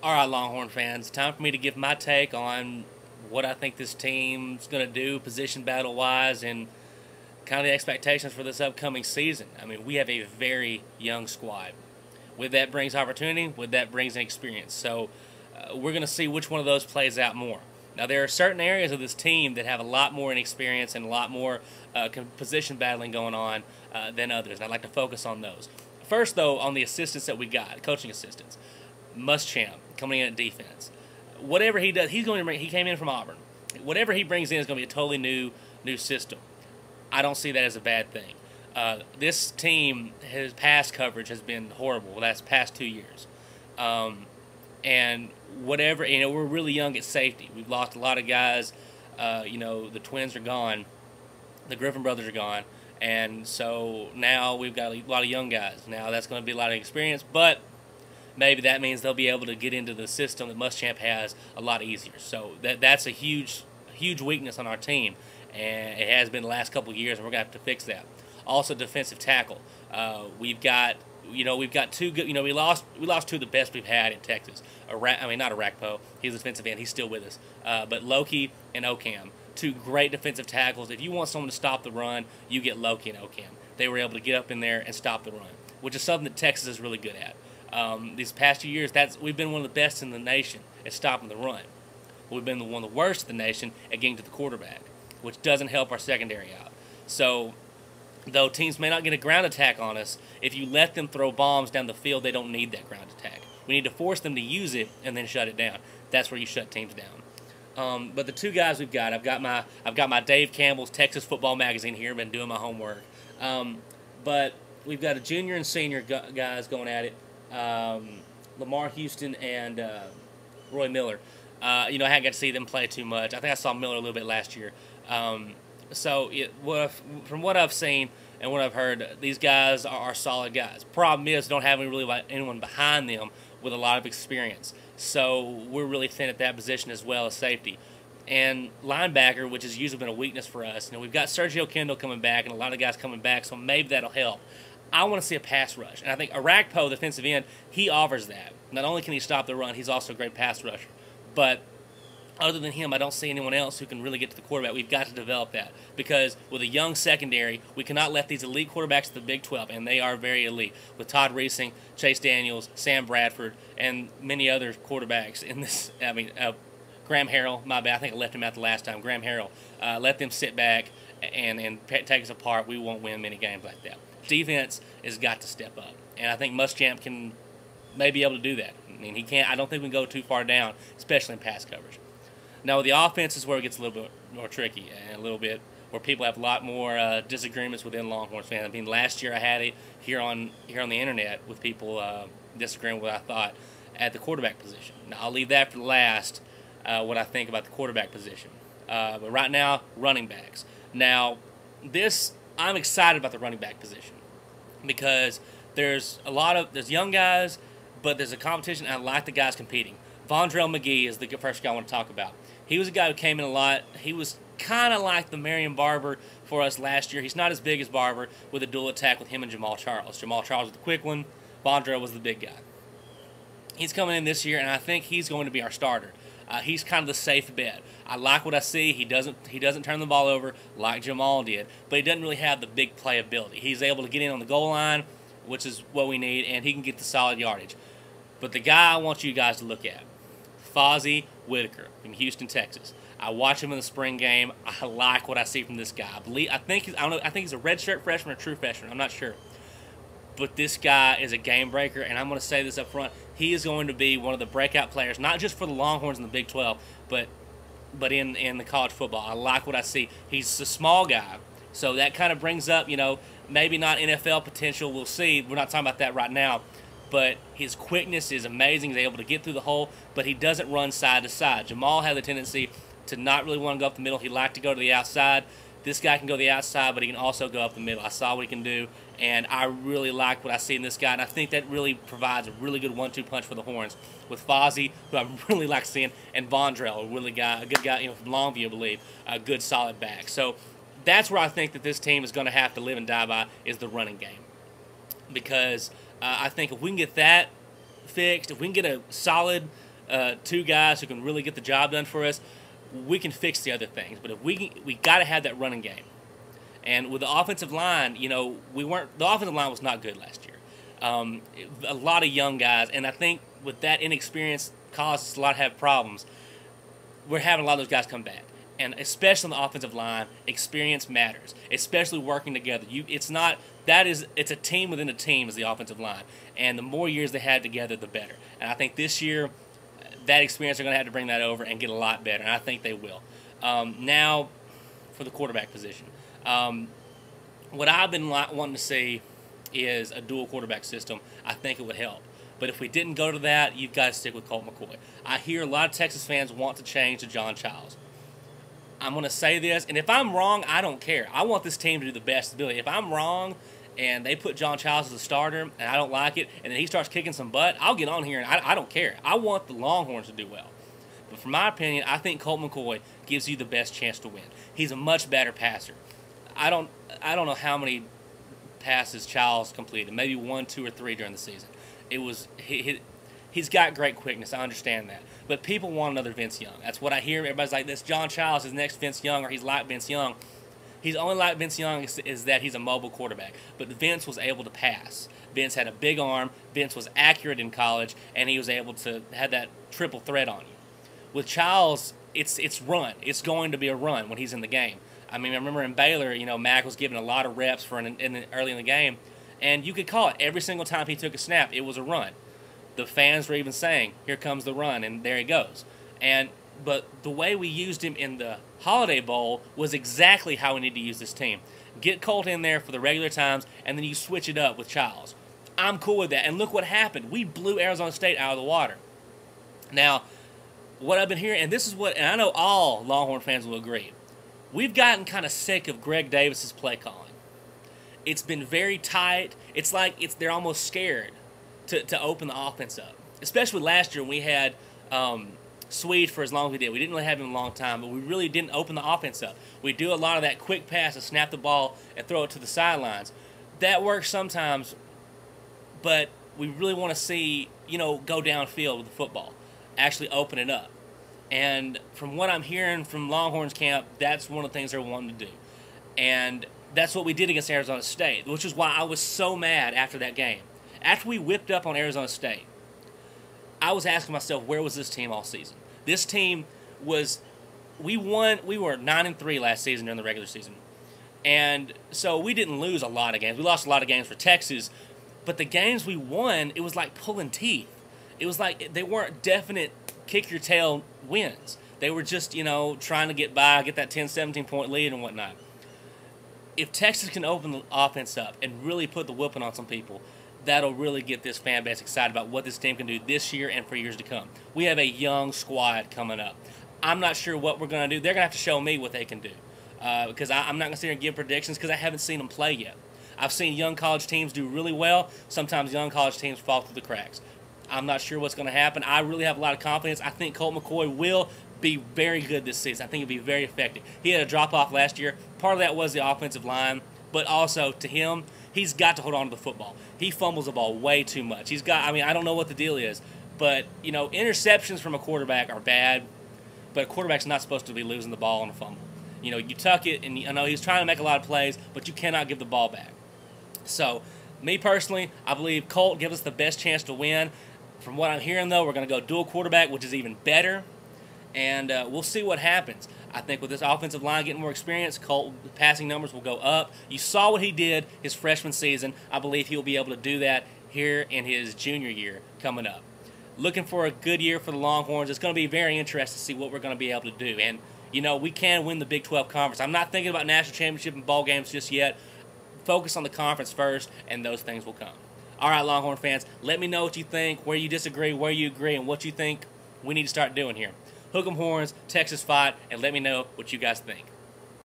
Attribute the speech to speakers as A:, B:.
A: All right, Longhorn fans, time for me to give my take on what I think this team's going to do position battle wise and kind of the expectations for this upcoming season. I mean, we have a very young squad. With that brings opportunity, with that brings experience. So we're going to see which one of those plays out more. Now, there are certain areas of this team that have a lot more inexperience and a lot more position battling going on than others, and I'd like to focus on those. First, though, on the assistants that we got, coaching assistants. Muschamp coming in at defense. Whatever he does, he's going to bring. He came in from Auburn. Whatever he brings in is going to be a totally new system. I don't see that as a bad thing. This team, his pass coverage has been horrible the last past 2 years, and whatever we're really young at safety. We've lost a lot of guys. The twins are gone, the Griffin brothers are gone, and so now we've got a lot of young guys. Now that's going to be a lot of experience, but maybe that means they'll be able to get into the system that Muschamp has a lot easier. So that's a huge weakness on our team, and it has been the last couple of years, and we're going to have to fix that. Also, defensive tackle. We've got two good. We lost two of the best we've had in Texas. Not Arakpo. He's a defensive end. He's still with us. But Loki and Ocam, two great defensive tackles. If you want someone to stop the run, you get Loki and Ocam. They were able to get up in there and stop the run, which is something that Texas is really good at. These past 2 years, we've been one of the best in the nation at stopping the run. We've been one of the worst in the nation at getting to the quarterback, which doesn't help our secondary out. So, though teams may not get a ground attack on us, if you let them throw bombs down the field, they don't need that ground attack. We need to force them to use it and then shut it down. That's where you shut teams down. But the two guys we've got, I've got my Dave Campbell's Texas Football Magazine here. I've been doing my homework. But we've got a junior and senior guys going at it. Lamar Houston and Roy Miller. I hadn't got to see them play too much. I think I saw Miller a little bit last year. From what I've seen and what I've heard, these guys are solid guys. Problem is, don't have anyone behind them with a lot of experience. So we're really thin at that position as well as safety. And linebacker, which has usually been a weakness for us. We've got Sergio Kendall coming back and a lot of guys coming back, so maybe that'll help. I want to see a pass rush. And I think Arakpo, the defensive end, he offers that. Not only can he stop the run, he's also a great pass rusher. But other than him, I don't see anyone else who can really get to the quarterback. We've got to develop that because with a young secondary, we cannot let these elite quarterbacks of the Big 12, and they are very elite, with Todd Reesing, Chase Daniels, Sam Bradford, and many other quarterbacks in this. Graham Harrell, my bad, I think I left him out the last time. Graham Harrell, let them sit back and take us apart. We won't win many games like that. Defense has got to step up, and I think Muschamp can may be able to do that. He can't. I don't think we can go too far down, especially in pass coverage. Now, with the offense is where it gets a little bit more tricky and a little bit where people have a lot more disagreements within Longhorns fans. Last year I had it here on the internet with people disagreeing with what I thought at the quarterback position. Now, I'll leave that for last, what I think about the quarterback position. But right now, running backs. Now, I'm excited about the running back position because there's young guys, but there's a competition, and I like the guys competing. Vondrell McGee is the first guy I want to talk about. He was a guy who came in a lot. He was kind of like the Marion Barber for us last year. He's not as big as Barber with a dual attack with him and Jamal Charles. Jamal Charles was the quick one. Vondrell was the big guy. He's coming in this year, and I think he's going to be our starter. He's kind of the safe bet. I like what I see. He doesn't turn the ball over like Jamal did, but he doesn't really have the big playability. He's able to get in on the goal line, which is what we need, and he can get the solid yardage. But the guy I want you guys to look at, Fozzie Whitaker from Houston, Texas. I watch him in the spring game. I like what I see from this guy. I think he's a redshirt freshman or true freshman. I'm not sure. But this guy is a game breaker, and I'm going to say this up front. He is going to be one of the breakout players, not just for the Longhorns in the Big 12, but in the college football. I like what I see. He's a small guy, so that kind of brings up, maybe not NFL potential. We'll see. We're not talking about that right now. But his quickness is amazing. He's able to get through the hole, but he doesn't run side to side. Jamal had the tendency to not really want to go up the middle. He liked to go to the outside. This guy can go to the outside, but he can also go up the middle. I saw what he can do, and I really like what I see in this guy, and I think that really provides a really good 1-2 punch for the Horns with Fozzie, who I really like seeing, and Vondrell, a good guy from Longview, I believe, a good solid back. So that's where I think that this team is going to have to live and die by is the running game, because I think if we can get that fixed, if we can get a solid two guys who can really get the job done for us, we can fix the other things. But if we got to have that running game. And with the offensive line, the offensive line was not good last year. A lot of young guys, and I think with that inexperience caused us a lot to have problems. We're having a lot of those guys come back. And especially on the offensive line, experience matters, especially working together. It's a team within a team is the offensive line. And the more years they had together, the better. And I think this year, that experience, they're going to have to bring that over and get a lot better. And I think they will. Now, for the quarterback position. What I've been wanting to see is a dual quarterback system. I think it would help. But if we didn't go to that, you've got to stick with Colt McCoy. I hear a lot of Texas fans want to change to John Childs. I'm going to say this, and if I'm wrong, I don't care. I want this team to do the best ability. If I'm wrong and they put John Childs as a starter and I don't like it, and then he starts kicking some butt, I'll get on here, and I don't care. I want the Longhorns to do well. But from my opinion, I think Colt McCoy gives you the best chance to win. He's a much better passer. I don't know how many passes Childs completed, maybe 1, 2, or 3 during the season. He's got great quickness. I understand that. But people want another Vince Young. That's what I hear. Everybody's like, this John Childs is next Vince Young, or he's like Vince Young. He's only like Vince Young is that he's a mobile quarterback. But Vince was able to pass. Vince had a big arm. Vince was accurate in college, and he was able to have that triple threat on you. With Childs, it's run. It's going to be a run when he's in the game. I mean, I remember in Baylor, Mac was given a lot of reps for early in the game, and you could call it every single time he took a snap. It was a run. The fans were even saying, "Here comes the run," and there he goes. But the way we used him in the Holiday Bowl was exactly how we need to use this team. Get Colt in there for the regular times, and then you switch it up with Childs. I'm cool with that. And look what happened. We blew Arizona State out of the water. Now, what I've been hearing, and I know all Longhorn fans will agree, we've gotten kind of sick of Greg Davis's play calling. It's been very tight. It's like they're almost scared to open the offense up. Especially last year when we had Swede for as long as we did. We didn't really have him a long time, but we really didn't open the offense up. We do a lot of that quick pass to snap the ball and throw it to the sidelines. That works sometimes, but we really want to see, go downfield with the football. Actually open it up. And from what I'm hearing from Longhorns camp, that's one of the things they're wanting to do. And that's what we did against Arizona State, which is why I was so mad after that game. After we whipped up on Arizona State, I was asking myself, where was this team all season? This team we were 9-3 last season during the regular season. And so we didn't lose a lot of games. We lost a lot of games for Texas, but the games we won, it was like pulling teeth. It was like they weren't definite kick-your-tail wins. They were just, trying to get by, get that 10, 17-point lead and whatnot. If Texas can open the offense up and really put the whooping on some people, that'll really get this fan base excited about what this team can do this year and for years to come. We have a young squad coming up. I'm not sure what we're going to do. They're going to have to show me what they can do because I'm not going to sit here and give predictions because I haven't seen them play yet. I've seen young college teams do really well. Sometimes young college teams fall through the cracks. I'm not sure what's going to happen. I really have a lot of confidence. I think Colt McCoy will be very good this season. I think he'll be very effective. He had a drop-off last year. Part of that was the offensive line, but also to him, he's got to hold on to the football. He fumbles the ball way too much. I don't know what the deal is, but, interceptions from a quarterback are bad, but a quarterback's not supposed to be losing the ball on a fumble. You tuck it, and I know he's trying to make a lot of plays, but you cannot give the ball back. So, me personally, I believe Colt gives us the best chance to win. From what I'm hearing, though, we're going to go dual quarterback, which is even better, and we'll see what happens. I think with this offensive line getting more experience, Colt passing numbers will go up. You saw what he did his freshman season. I believe he'll be able to do that here in his junior year coming up. Looking for a good year for the Longhorns. It's going to be very interesting to see what we're going to be able to do. And, we can win the Big 12 Conference. I'm not thinking about national championship and bowl games just yet. Focus on the conference first, and those things will come. All right, Longhorn fans, let me know what you think, where you disagree, where you agree, and what you think we need to start doing here. Hook 'em horns, Texas fight, and let me know what you guys think.